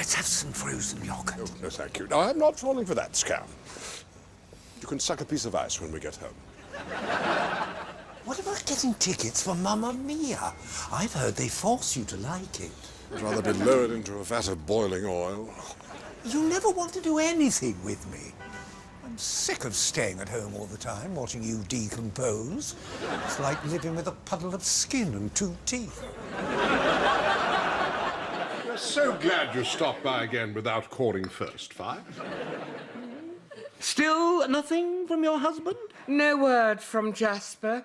Let's have some frozen yogurt. Oh, no, thank you. No, I'm not falling for that scam. You can suck a piece of ice when we get home. What about getting tickets for Mamma Mia? I've heard they force you to like it. I'd rather be lowered into a vat of boiling oil. You never want to do anything with me. I'm sick of staying at home all the time, watching you decompose. It's like living with a puddle of skin and 2 teeth. We're so glad you stopped by again without calling first, Vi. Still nothing from your husband? No word from Jasper.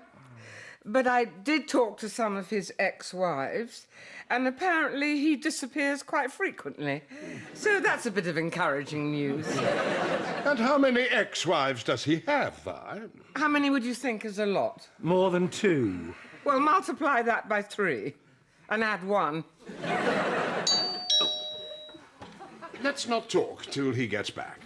But I did talk to some of his ex-wives, and apparently he disappears quite frequently. So that's a bit of encouraging news. And how many ex-wives does he have, Vi? How many would you think is a lot? More than 2. Well, multiply that by 3 and add 1. Let's not talk till he gets back.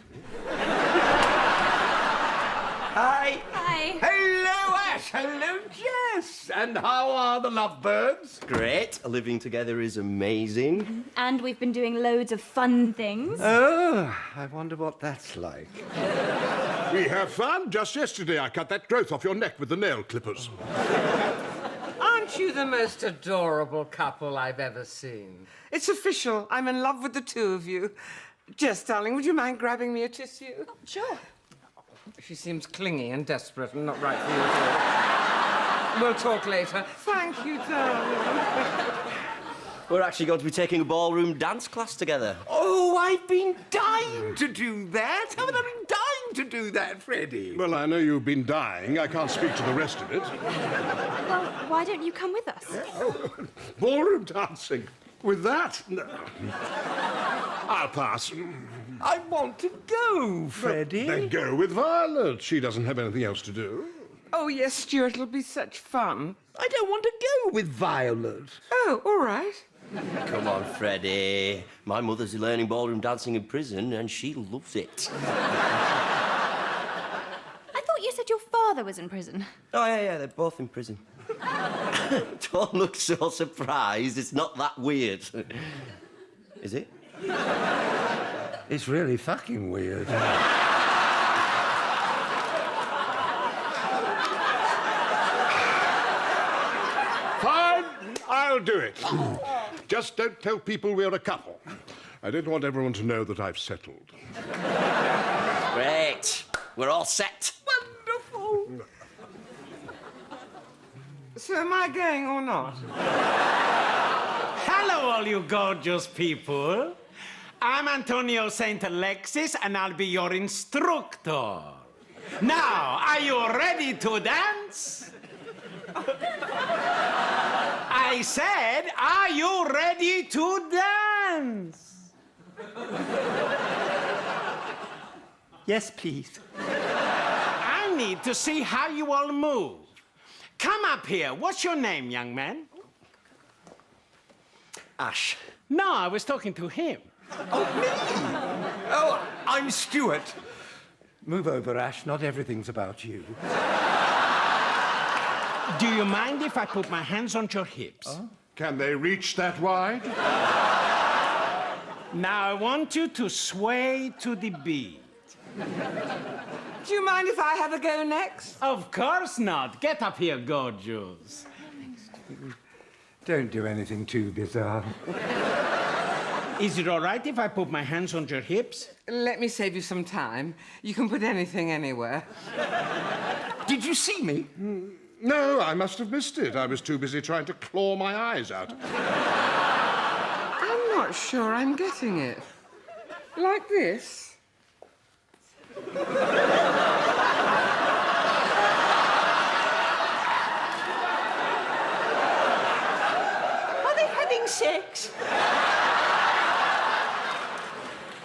Hi. Hi. Hello, Ash. Hello, Jess. And how are the lovebirds? Great. Living together is amazing. And we've been doing loads of fun things. Oh, I wonder what that's like. We have fun. Just yesterday I cut that growth off your neck with the nail clippers. Aren't you the most adorable couple I've ever seen? It's official. I'm in love with the 2 of you. Jess, darling, would you mind grabbing me a tissue? Oh, sure. She seems clingy and desperate and not right for you at all. We'll talk later. Thank you, darling. We're actually going to be taking a ballroom dance class together. Oh, I've been dying to do that. Haven't I been dying to do that, Freddie? Well, I know you've been dying. I can't speak to the rest of it. Well, why don't you come with us? Oh, ballroom dancing. With that? No. I'll pass. I want to go, Freddie. Then go with Violet. She doesn't have anything else to do. Oh, yes, Stuart, it'll be such fun. I don't want to go with Violet. Oh, all right. Come on, Freddie. My mother's learning ballroom dancing in prison, and she loves it. I thought you said your father was in prison. Oh, yeah, they're both in prison. Don't look so surprised. It's not that weird. Is it? It's really fucking weird. Fine, I'll do it. Just don't tell people we're a couple. I don't want everyone to know that I've settled. Great. We're all set. Wonderful. So am I going or not? Hello, all you gorgeous people. I'm Antonio St. Alexis, and I'll be your instructor. Now, are you ready to dance? I said, are you ready to dance? Yes, please. I need to see how you all move. Come up here. What's your name, young man? Ash. No, I was talking to him. Oh, me? Oh, I'm Stuart. Move over, Ash. Not everything's about you. Do you mind if I put my hands on your hips? Oh? Can they reach that wide? Now I want you to sway to the beat. Do you mind if I have a go next? Of course not. Get up here, gorgeous. Don't do anything too bizarre. Is it all right if I put my hands on your hips? Let me save you some time. You can put anything anywhere. Did you see me? No, I must have missed it. I was too busy trying to claw my eyes out. I'm not sure I'm getting it. Like this? Are they having sex?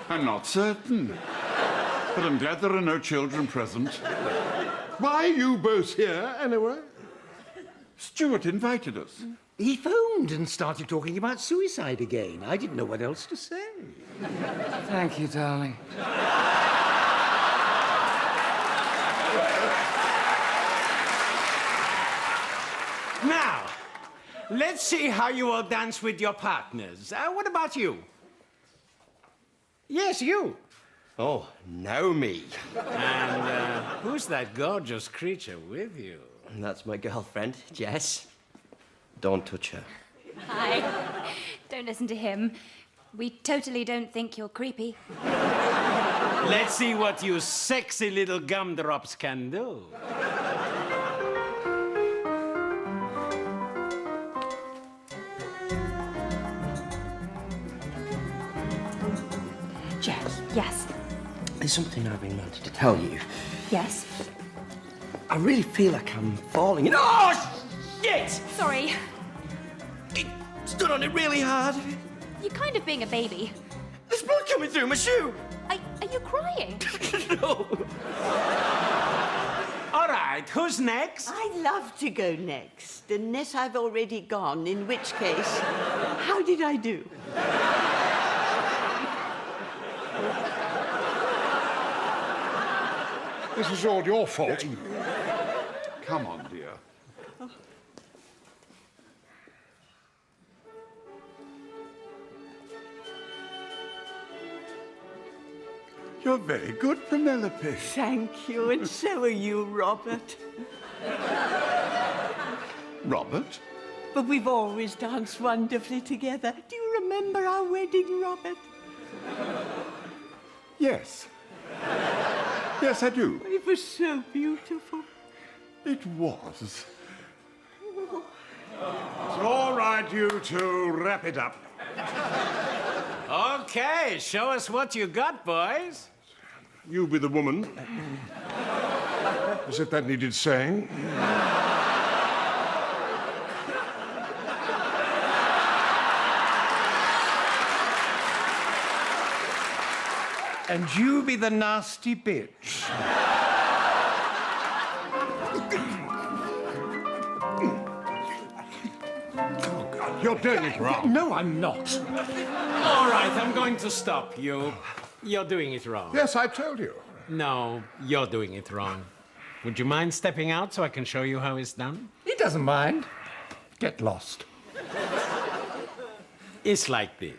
I'm not certain. But I'm glad there are no children present. Why are you both here, anyway? Stuart invited us. He phoned and started talking about suicide again. I didn't know what else to say. Thank you, darling. Now, let's see how you all dance with your partners. What about you? Yes, you. Oh, now me. And who's that gorgeous creature with you? And that's my girlfriend, Jess. Don't touch her. Hi. Don't listen to him. We totally don't think you're creepy. Let's see what you sexy little gumdrops can do. Jess, Yes. there's something I've been wanting to tell you. Yes. I really feel like I'm falling in. Oh, shit! Sorry. It stood on it really hard. You're kind of being a baby. There's blood coming through my shoe. Are you crying? No. All right, who's next? I'd love to go next, unless I've already gone, in which case, how did I do? This is all your fault. Come on, dear. You're very good, Penelope. Thank you, and so are you, Robert. Robert? But we've always danced wonderfully together. Do you remember our wedding, Robert? Yes. Yes, I do. It was so beautiful. It was. It's all right, you two. Wrap it up. Okay, show us what you got, boys. You be the woman. As if that needed saying. And you be the nasty bitch. Oh, God, you're doing it wrong. No, I'm not. All right, I'm going to stop you. You're doing it wrong. Yes, I told you. No, you're doing it wrong. Would you mind stepping out so I can show you how it's done? He doesn't mind. Get lost. It's like this.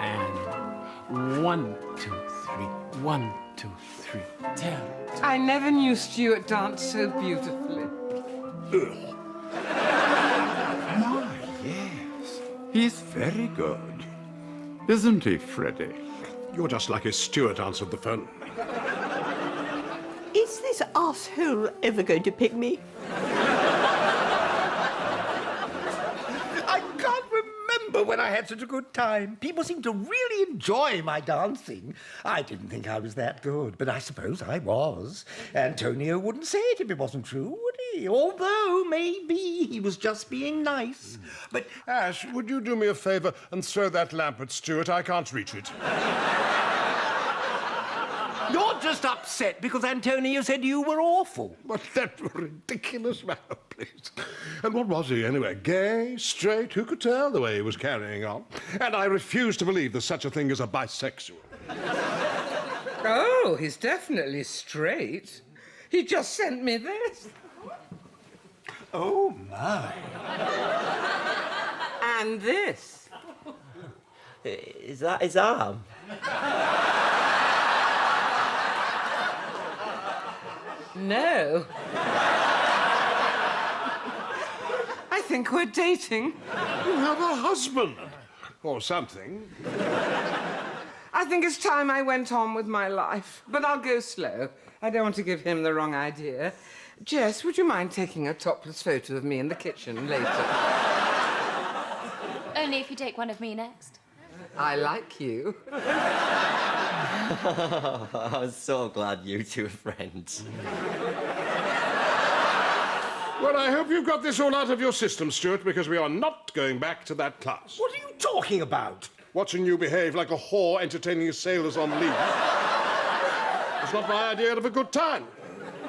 And 1, 2, 3. 1, 2, 3. Tell. I never knew Stuart dance so beautifully. Yes. He's very good. Isn't he, Freddie? You're just lucky Stuart answered the phone. Is this asshole ever going to pick me? I can't remember when I had such a good time. People seem to really enjoy my dancing. I didn't think I was that good, but I suppose I was. Antonio wouldn't say it if it wasn't true, would he? Although maybe he was just being nice. But Ash, would you do me a favour and throw that lamp at Stuart? I can't reach it. you're just upset because Antonio said you were awful. But that ridiculous manner, please. And what was he, anyway? Gay? Straight? Who could tell the way he was carrying on? And I refuse to believe there's such a thing as a bisexual. Oh, he's definitely straight. He just sent me this. Oh, my. And this. Is that his arm? No. I think we're dating. You have a husband. Or something. I think it's time I went on with my life. But I'll go slow. I don't want to give him the wrong idea. Jess, would you mind taking a topless photo of me in the kitchen later? Only if you take one of me next. I like you. I'm so glad you two are friends. Well, I hope you've got this all out of your system, Stuart, because we are not going back to that class. What are you talking about? Watching you behave like a whore entertaining sailors on leave. It's not my idea of a good time.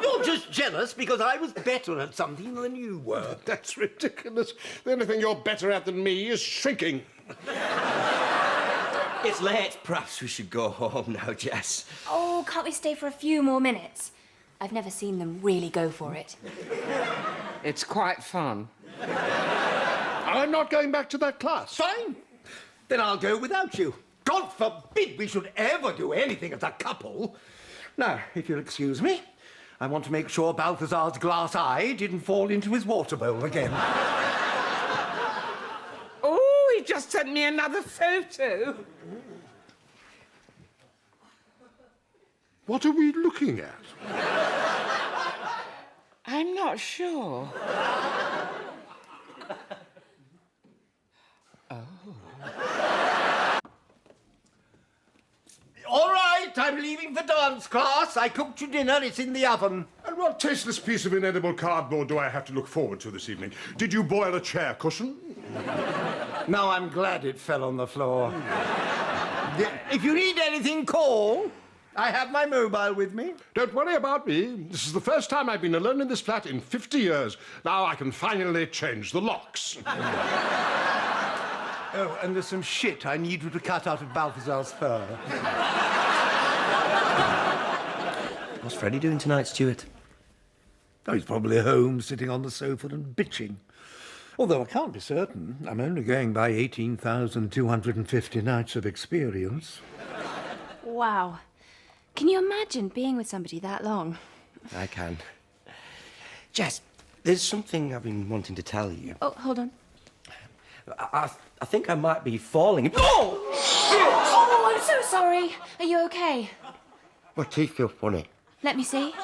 You're just jealous because I was better at something than you were. That's ridiculous. The only thing you're better at than me is shrinking. It's late. Perhaps we should go home now, Jess. Oh, can't we stay for a few more minutes? I've never seen them really go for it. It's quite fun. I'm not going back to that class. Fine. Then I'll go without you. God forbid we should ever do anything as a couple. Now, if you'll excuse me, I want to make sure Balthazar's glass eye didn't fall into his water bowl again. Oh, he just sent me another photo. What are we looking at? I'm not sure. All right, I'm leaving for dance class. I cooked you dinner. It's in the oven. And what tasteless piece of inedible cardboard do I have to look forward to this evening? Did you boil a chair cushion? No, I'm glad it fell on the floor. If you need anything, call. I have my mobile with me. Don't worry about me. This is the first time I've been alone in this flat in 50 years. Now I can finally change the locks. Oh, and there's some shit I need you to cut out of Balthazar's fur. What's Freddie doing tonight, Stuart? Oh, he's probably home, sitting on the sofa and bitching. Although I can't be certain. I'm only going by 18,250 nights of experience. Wow. Can you imagine being with somebody that long? I can. Jess, there's something I've been wanting to tell you. Oh, hold on. I think I might be falling. Oh, shit! Oh, I'm so sorry. Are you okay? My teeth feel funny. Let me see.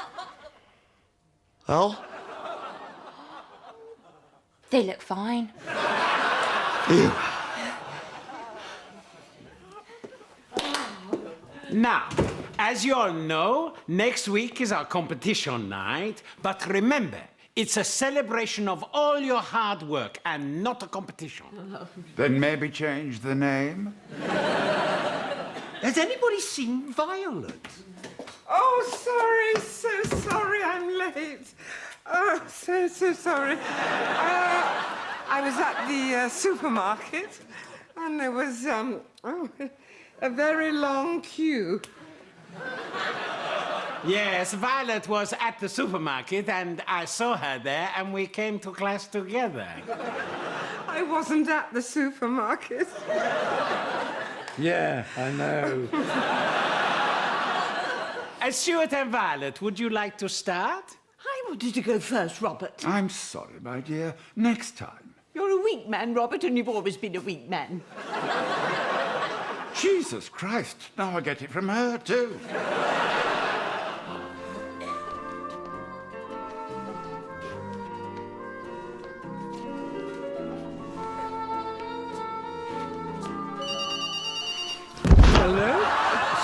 Well? They look fine. Ew. Now, as you all know, next week is our competition night. But remember, it's a celebration of all your hard work and not a competition. Then maybe change the name? Has anybody seen Violet? Oh, sorry, so sorry I'm late. Oh, so sorry. I was at the supermarket and there was, a very long queue. Yes, Violet was at the supermarket and I saw her there and we came to class together. I wasn't at the supermarket. Yeah, I know. Stuart and Violet, would you like to start? I wanted to go first, Robert. I'm sorry, my dear. Next time. You're a weak man, Robert, and you've always been a weak man. Jesus Christ, now I get it from her, too. Hello?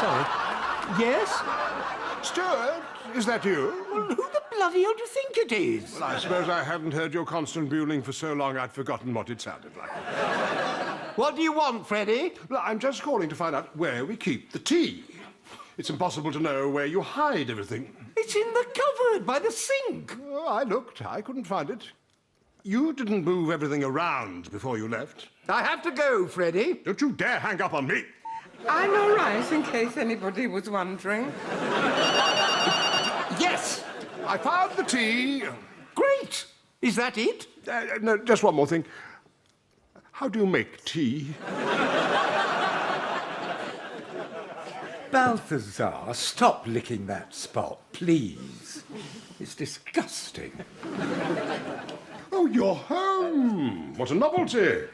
Sorry. Yes? Stuart, is that you? Well, who the bloody hell do you think it is? Well, I suppose I hadn't heard your constant buling for so long I'd forgotten what it sounded like. What do you want, Freddie? Well, I'm just calling to find out where we keep the tea. It's impossible to know where you hide everything. It's in the cupboard by the sink. Oh, I looked. I couldn't find it. You didn't move everything around before you left. I have to go, Freddie. Don't you dare hang up on me. I'm all right, in case anybody was wondering. Yes! I found the tea. Great! Is that it? No, just one more thing. How do you make tea? Balthazar, stop licking that spot, please. It's disgusting. Oh, you're home. What a novelty.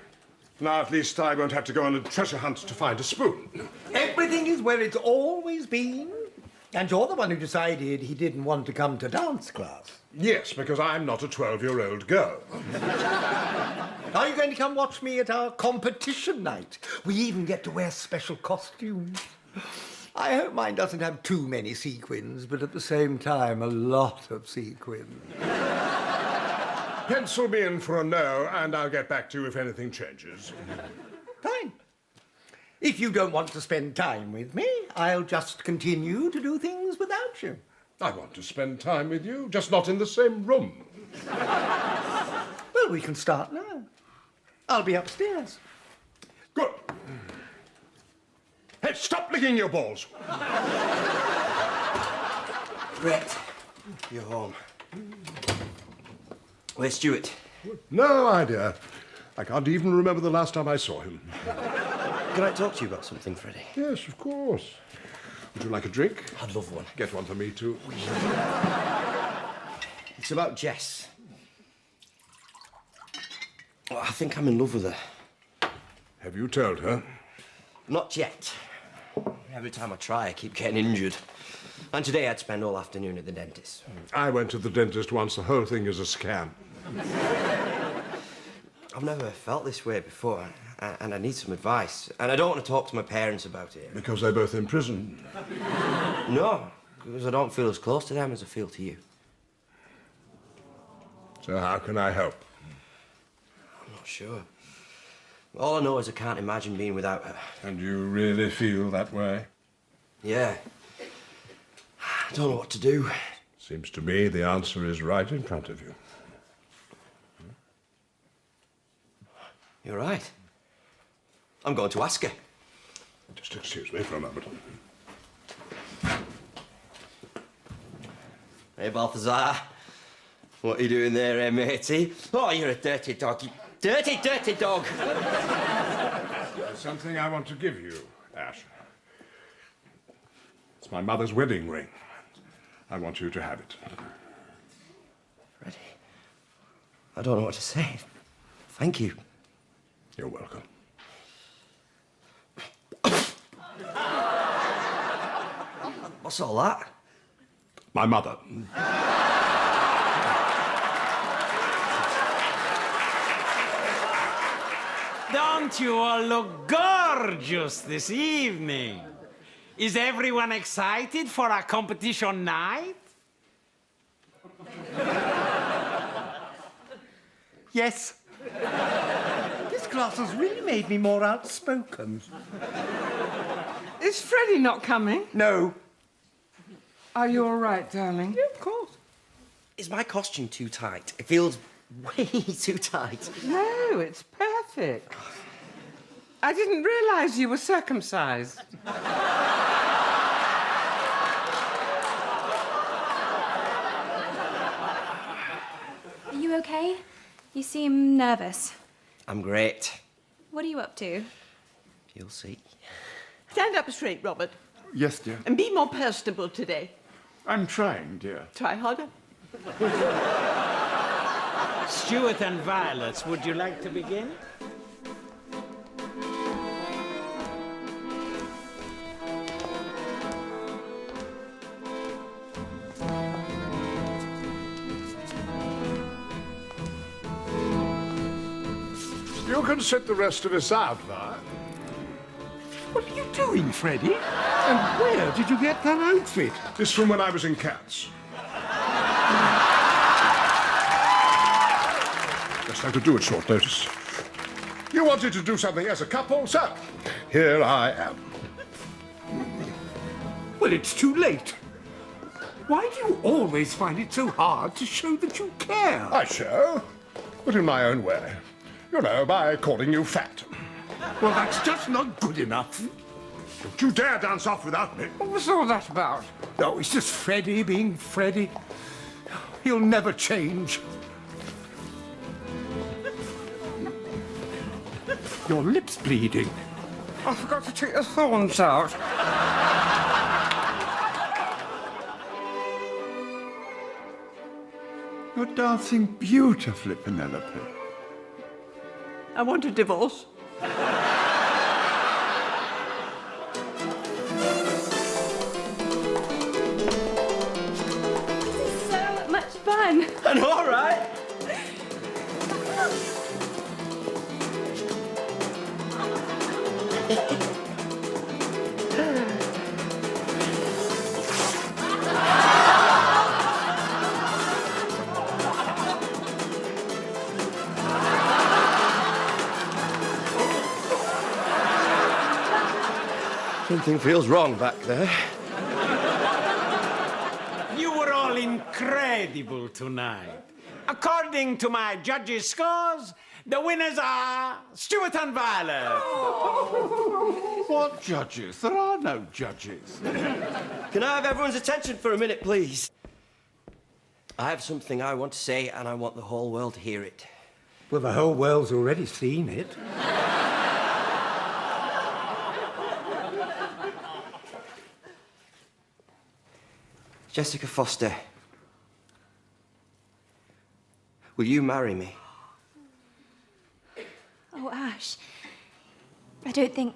Now, at least I won't have to go on a treasure hunt to find a spoon. Everything is where it's always been. And you're the one who decided he didn't want to come to dance class. Yes, because I'm not a 12-year-old girl. Are you going to come watch me at our competition night? We even get to wear special costumes. I hope mine doesn't have too many sequins, but at the same time, a lot of sequins. Pencil me in for a no, and I'll get back to you if anything changes. Fine. If you don't want to spend time with me, I'll just continue to do things without you. I want to spend time with you, just not in the same room. Well, we can start now. I'll be upstairs. Good. Hey, stop licking your balls. Brett, you're home. Where's Stuart? No idea. I can't even remember the last time I saw him. Can I talk to you about something, Freddie? Yes, of course. Would you like a drink? I'd love one. Get one for me, too. It's about Jess. Oh, I think I'm in love with her. Have you told her? Not yet. Every time I try, I keep getting injured. And today I'd spend all afternoon at the dentist. I went to the dentist once. The whole thing is a scam. I've never felt this way before, and I need some advice. And I don't want to talk to my parents about it. Because they're both in prison. No, because I don't feel as close to them as I feel to you. So how can I help? I'm not sure. All I know is I can't imagine being without her. And you really feel that way? Yeah. I don't know what to do. Seems to me the answer is right in front of you. You're right. I'm going to ask her. Just excuse me for a moment. Hey, Balthazar. What are you doing there, eh, matey? Oh, you're a dirty dog. You dirty, dirty dog. There's something I want to give you, Ash. It's my mother's wedding ring. I want you to have it. Freddie, I don't know what to say. Thank you. You're welcome. What's all that? My mother. Don't you all look gorgeous this evening? Is everyone excited for our competition night? Yes. This class has really made me more outspoken. Is Freddie not coming? No. Are you all right, darling? Yeah, of course. Is my costume too tight? It feels way too tight. No, it's perfect. I didn't realise you were circumcised. Are you okay? You seem nervous. I'm great. What are you up to? You'll see. Stand up straight, Robert, Yes, dear. and be more personable today. I'm trying, dear. Try harder. Stuart and Violet, would you like to begin? You can sit the rest of us out, Vi. What are you doing, Freddie? And where did you get that outfit? It's from when I was in Cats. Just had to do it short notice. You wanted to do something as a couple, so here I am. Well, it's too late. Why do you always find it so hard to show that you care? I show, but in my own way. You know, by calling you fat. Well, that's just not good enough. Don't you dare dance off without me. What was all that about? No, it's just Freddie being Freddie. He'll never change. Your lip's bleeding. I forgot to take the thorns out. You're dancing beautifully, Penelope. I want a divorce. So much fun. I know, all right? Something feels wrong back there. You were all incredible tonight. According to my judges' scores, the winners are Stuart and Violet. What judges? There are no judges. Can I have everyone's attention for a minute, please? I have something I want to say, and I want the whole world to hear it. Well, the whole world's already seen it. Jessica Foster, will you marry me? Oh, Ash. I don't think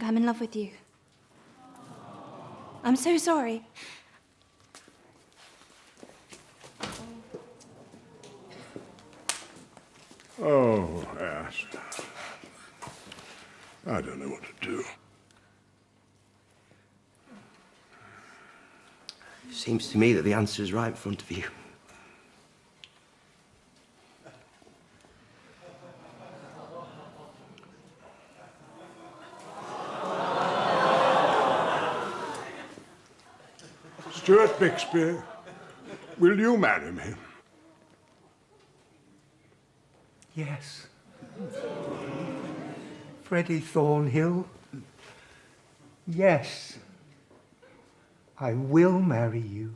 I'm in love with you. I'm so sorry. Oh, Ash. I don't know what to do. Seems to me that the answer is right in front of you. Stuart Bixby, will you marry me? Yes. Freddie Thornhill. Yes. I will marry you.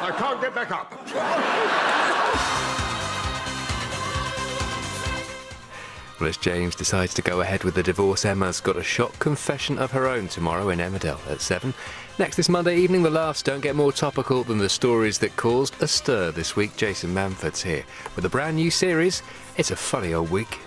I can't get back up. Well, as James decides to go ahead with the divorce, Emma's got a shock confession of her own tomorrow in Emmerdale at 7. Next this Monday evening, the laughs don't get more topical than the stories that caused a stir this week. Jason Manford's here with a brand new series. It's a funny old week.